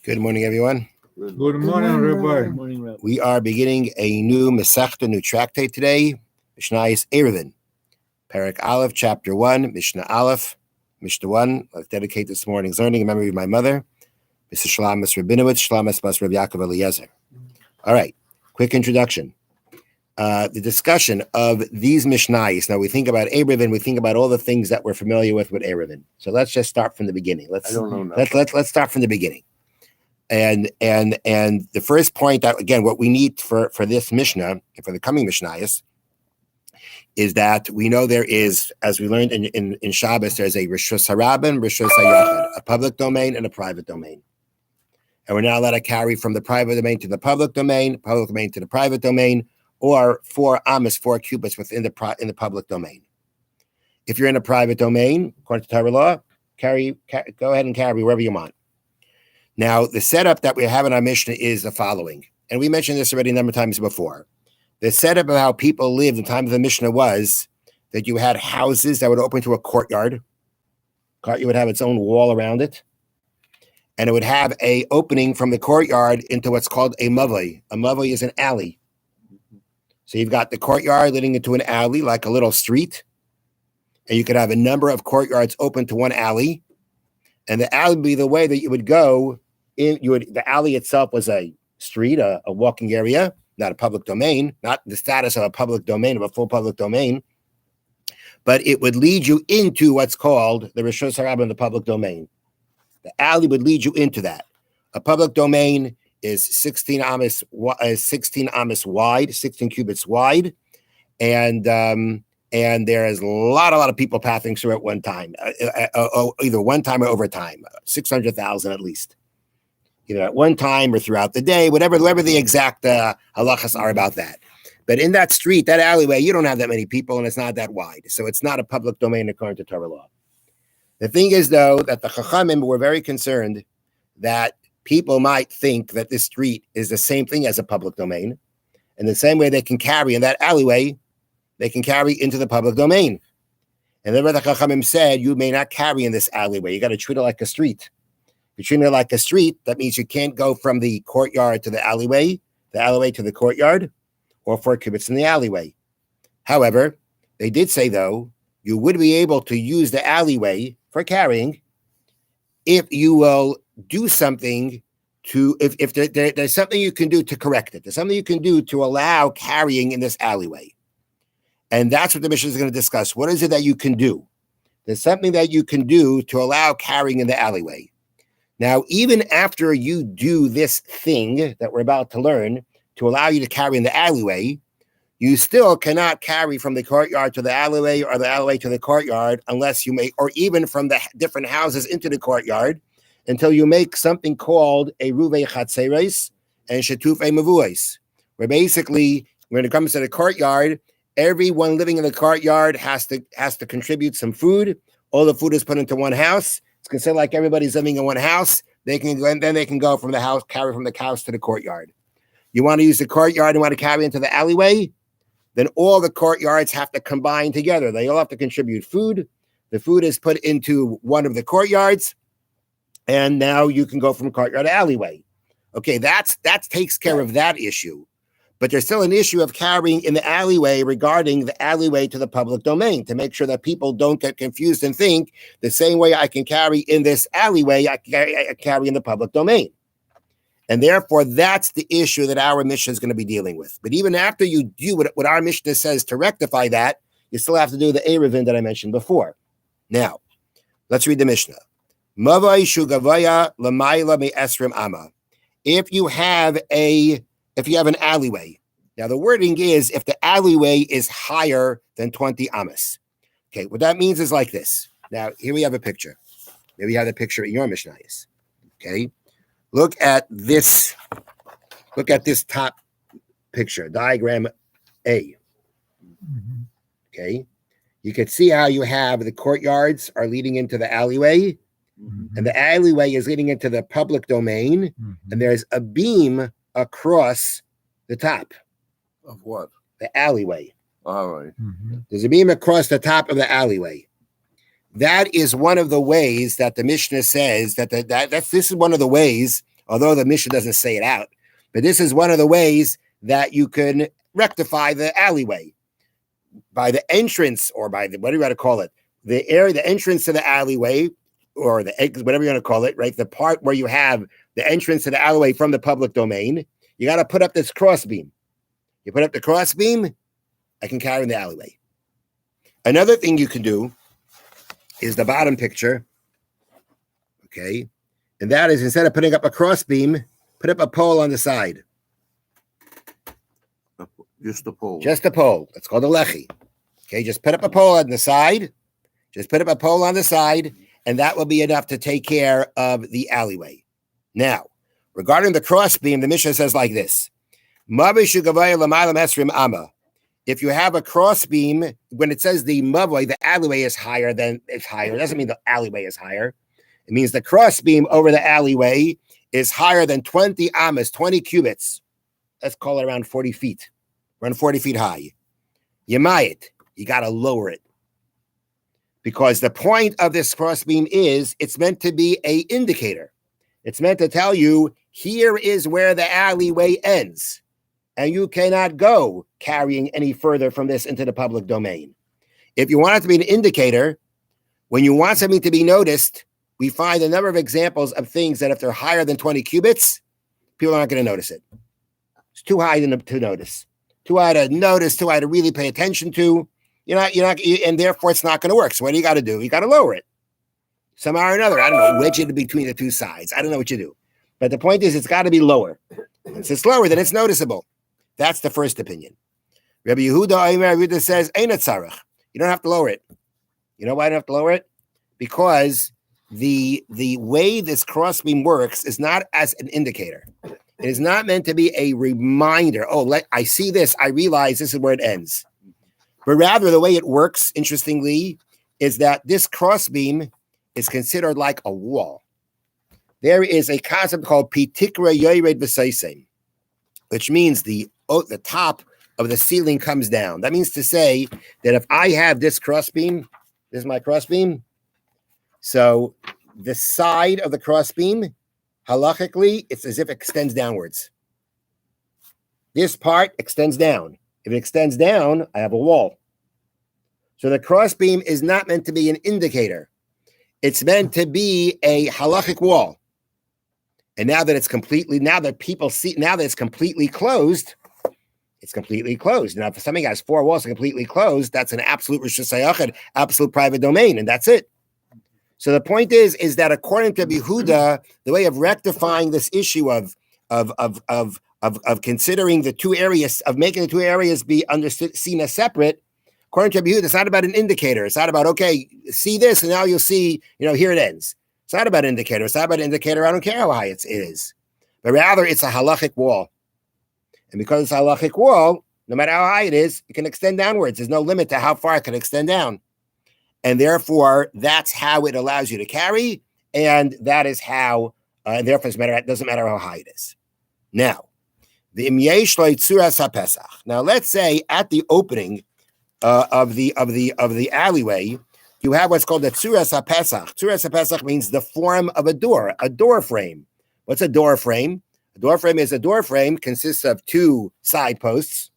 Good morning, everyone. Good morning, Rabbi. Good morning, Rabbi. We are beginning a new Masechta, new tractate today. Mishna is Erevin. Perek Aleph, Chapter 1, Mishna Aleph. Mishnah 1, I'll dedicate this morning's learning in memory of my mother, Mrs. Shalamis Rabinowitz, Shalamis Bas Rav Yaakov Eliezer. All right, quick introduction. The discussion of these Mishnayos. Now, we think about Erevin, we think about all the things that we're familiar with Erevin. So let's just start from the beginning. I don't know now. Let's start from the beginning. And the first point that, again, what we need for this Mishnah and for the coming Mishnayos is that we know there is, as we learned in Shabbos, there's a Rishus Harabim, Rishus Hayachid, a public domain and a private domain. And we're not allowed to carry from the private domain to the public domain to the private domain, or 4 cubits within in the public domain. If you're in a private domain, according to Torah law, go ahead and carry wherever you want. Now, the setup that we have in our Mishnah is the following, and we mentioned this already a number of times before. The setup of how people lived in the time of the Mishnah was that you had houses that would open to a courtyard. Courtyard would have its own wall around it, and it would have a opening from the courtyard into what's called a mavoi. A mavoi is an alley. So you've got the courtyard leading into an alley, like a little street, and you could have a number of courtyards open to one alley, and the alley would be the way that you would go. The alley itself was a street, a walking area, not a public domain, not the status of a public domain, of a full public domain, but it would lead you into what's called the Rishus Harabim, the public domain. The alley would lead you into that. A public domain is 16 amas wide, 16 cubits wide, and there is a lot of people passing through at one time, either one time or over time, 600,000 at least, either at one time or throughout the day, whatever the exact halachas are about that. But in that street, that alleyway, you don't have that many people, and it's not that wide, so it's not a public domain according to Torah law. The thing is, though, that the Chachamim were very concerned that people might think that this street is the same thing as a public domain, and the same way they can carry in that alleyway, they can carry into the public domain. And then the Chachamim said, you may not carry in this alleyway. You got to treat it like a street. If you treat it like a street, that means you can't go from the courtyard to the alleyway to the courtyard, or 4 cubits in the alleyway. However, they did say, though, you would be able to use the alleyway for carrying if you will do something if there's something you can do to correct it. There's something you can do to allow carrying in this alleyway. And that's what the Mishnah is going to discuss. What is it that you can do? There's something that you can do to allow carrying in the alleyway. Now, even after you do this thing that we're about to learn to allow you to carry in the alleyway, you still cannot carry from the courtyard to the alleyway or the alleyway to the courtyard unless you make, or even from the different houses into the courtyard, until you make something called a ruvei chatzeres and shetufei mavuos, where basically, when it comes to the courtyard, everyone living in the courtyard has to contribute some food. All the food is put into one house. It's considered like everybody's living in one house. Then they can go from the house, carry from the house to the courtyard. You want to use the courtyard and want to carry into the alleyway? Then all the courtyards have to combine together. They all have to contribute food. The food is put into one of the courtyards, and now you can go from courtyard to alleyway. Okay, that takes care of that issue. But there's still an issue of carrying in the alleyway regarding the alleyway to the public domain, to make sure that people don't get confused and think the same way I can carry in this alleyway, I can carry in the public domain. And therefore, that's the issue that our Mishnah is going to be dealing with. But even after you do what our Mishnah says to rectify that, you still have to do the Erevin that I mentioned before. Now, let's read the Mishnah. Mavai shugavaya lamayla me esrim ama. If you have an alleyway, now the wording is if the alleyway is higher than 20 amas. Okay, what that means is like this. Now, here we have a picture. Maybe you have the picture in your Mishnayos. Okay, look at this top picture, diagram A. Okay, you can see how you have the courtyards are leading into the alleyway, and the alleyway is leading into the public domain, and there's a beam across the top Of what? the alleyway. All right. There's a beam across the top of the alleyway. That is one of the ways that the Mishnah says that this is one of the ways although the Mishnah doesn't say it out. But this is one of the ways that you can rectify the alleyway by the entrance, or by the, what do you want to call it? The area, the entrance to the alleyway, or the exit, whatever you want to call it, right? The part where you have the entrance to the alleyway from the public domain, you got to put up this crossbeam. You put up the crossbeam, I can carry in the alleyway. Another thing you can do is the bottom picture, okay? And that is, instead of putting up a crossbeam, put up a pole on the side. Just a pole. Just a pole. That's called a lechi. Okay, just put up a pole on the side. Just put up a pole on the side, and that will be enough to take care of the alleyway. Now, regarding the crossbeam, the Mishnah says like this. If you have a crossbeam, when it says the mavoi, the alleyway is higher, then it's higher. It doesn't mean the alleyway is higher. It means the crossbeam over the alleyway is higher than 20 amas, 20 cubits. Let's call it around 40 feet. Around 40 feet high. Yamayit, you got to lower it. Because the point of this crossbeam is it's meant to be an indicator. It's meant to tell you, here is where the alleyway ends. And you cannot go carrying any further from this into the public domain. If you want it to be an indicator, when you want something to be noticed, we find a number of examples of things that if they're higher than 20 cubits, people aren't going to notice it. It's too high to notice. Too high to notice, too high to really pay attention to. You're not, and therefore it's not going to work. So what do? You got to lower it somehow or another. I don't know, wedge it between the two sides. I don't know what you do. But the point is, it's got to be lower. Since it's lower, then it's noticeable. That's the first opinion. Rabbi Yehuda says, Ein tzarech. You don't have to lower it. You know why I don't have to lower it? Because the way this crossbeam works is not as an indicator. It is not meant to be a reminder. Oh, I see this. I realize this is where it ends. But rather, the way it works, interestingly, is that this crossbeam is considered like a wall. There is a concept called pitikra yored v'seisem, which means the top of the ceiling comes down. That means to say that if I have this crossbeam, this is my crossbeam. So the side of the crossbeam, halachically, it's as if it extends downwards. This part extends down. If it extends down, I have a wall. So the crossbeam is not meant to be an indicator. It's meant to be a halachic wall. And now that it's completely closed, it's completely closed. Now, if something has four walls and completely closed, that's an absolute rishus hayachid, absolute private domain, and that's it. So the point is that according to Yehuda, the way of rectifying this issue of considering the two areas, of making the two areas be seen as separate, according to Yehuda, it's not about an indicator. It's not about, okay, see this, and now you'll see, here it ends. It's not about indicator. It's not about indicator. I don't care how high it is. But rather, it's a halachic wall. And because it's a halachic wall, no matter how high it is, it can extend downwards. There's no limit to how far it can extend down. And therefore, that's how it allows you to carry. And that is how, and therefore, it doesn't matter how high it is. Now, the imyesh lo tzuras haPesach. Now, let's say at the opening of the alleyway, you have what's called the tzuras haPesach. Tzuras haPesach means the form of a door frame. What's a door frame? A door frame consists of two side posts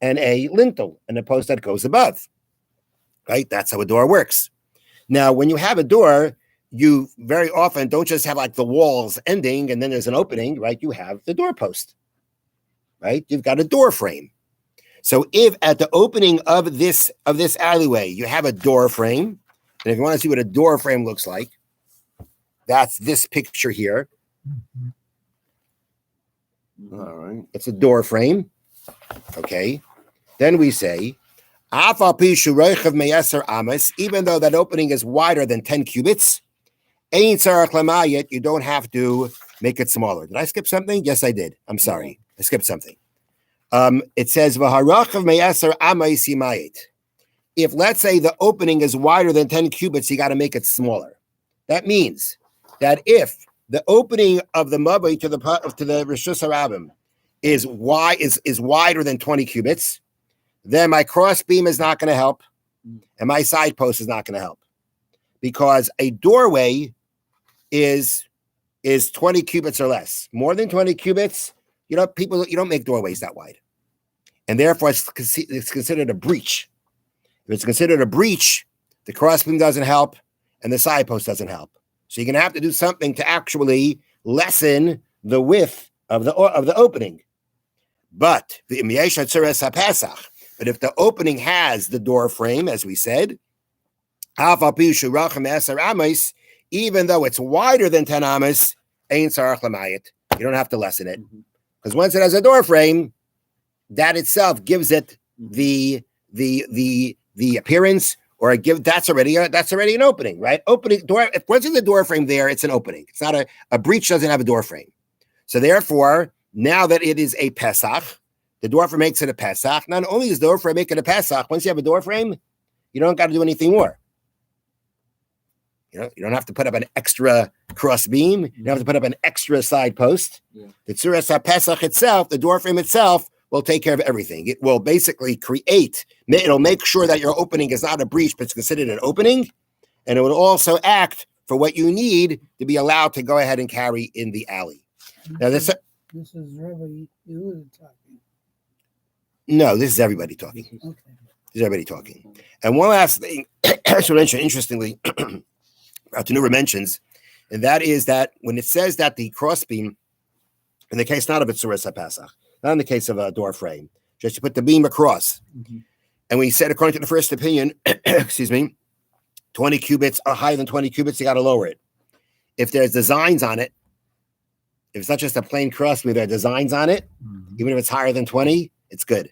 and a lintel and a post that goes above. Right? That's how a door works. Now, when you have a door, you very often don't just have like the walls ending and then there's an opening, right? You have the doorpost, right? You've got a door frame. So if at the opening of this alleyway, you have a door frame, and if you want to see what a door frame looks like, that's this picture here. All right. It's a door frame. Okay. Then we say, even though that opening is wider than 10 cubits, you don't have to make it smaller. Did I skip something? Yes, I did. I'm sorry. I skipped something. It says, if let's say the opening is wider than 10 cubits, you got to make it smaller. That means that if the opening of the mabui to the Rishus Harabim is wider than 20 cubits, then my cross beam is not going to help, and my side post is not going to help, because a doorway is is 20 cubits or less. More than 20 cubits, you don't make doorways that wide. And therefore, it's considered a breach. If it's considered a breach, the crossbeam doesn't help and the side post doesn't help. So you're going to have to do something to actually lessen the width of the opening. But if the opening has the door frame, as we said, even though it's wider than 10 amas, you don't have to lessen it. Because once it has a door frame, that itself gives it the appearance, or that's already an opening, right? Opening door. If once there's a door frame there, it's an opening. It's not a breach. Doesn't have a door frame. So therefore, now that it is a Pesach, the door frame makes it a Pesach. Not only is the door frame making a Pesach, once you have a door frame, you don't got to do anything more. You don't have to put up an extra cross beam. You don't have to put up an extra side post. Yeah. The Tzuras HaPesach itself, the door frame itself, will take care of everything. It will basically it'll make sure that your opening is not a breach, but it's considered an opening. And it will also act for what you need to be allowed to go ahead and carry in the alley. Now this is Rabbi Yehuda talking. No, this is everybody talking. Okay. This is everybody talking. And one last thing, interestingly, Tanura mentions, and that is that when it says that the crossbeam, in the case not of a Tzuras HaPesach, not in the case of a door frame, just you put the beam across. Mm-hmm. And we said, according to the first opinion, 20 cubits are higher than 20 cubits, you got to lower it. If there's designs on it, if it's not just a plain crossbeam, there are designs on it, even if it's higher than 20, it's good.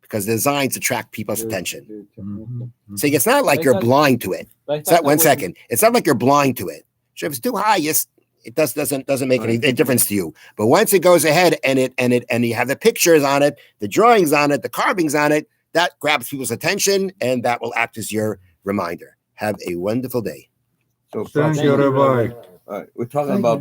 Because the designs attract people's attention. Mm-hmm. So it's not like you're blind to it. It's not 1 second. It's not like you're blind to it. So if it's too high, it doesn't make any difference to you. But once it goes ahead and you have the pictures on it, the drawings on it, the carvings on it, that grabs people's attention and that will act as your reminder. Have a wonderful day. So thank you, Rabbi. All right, we're talking about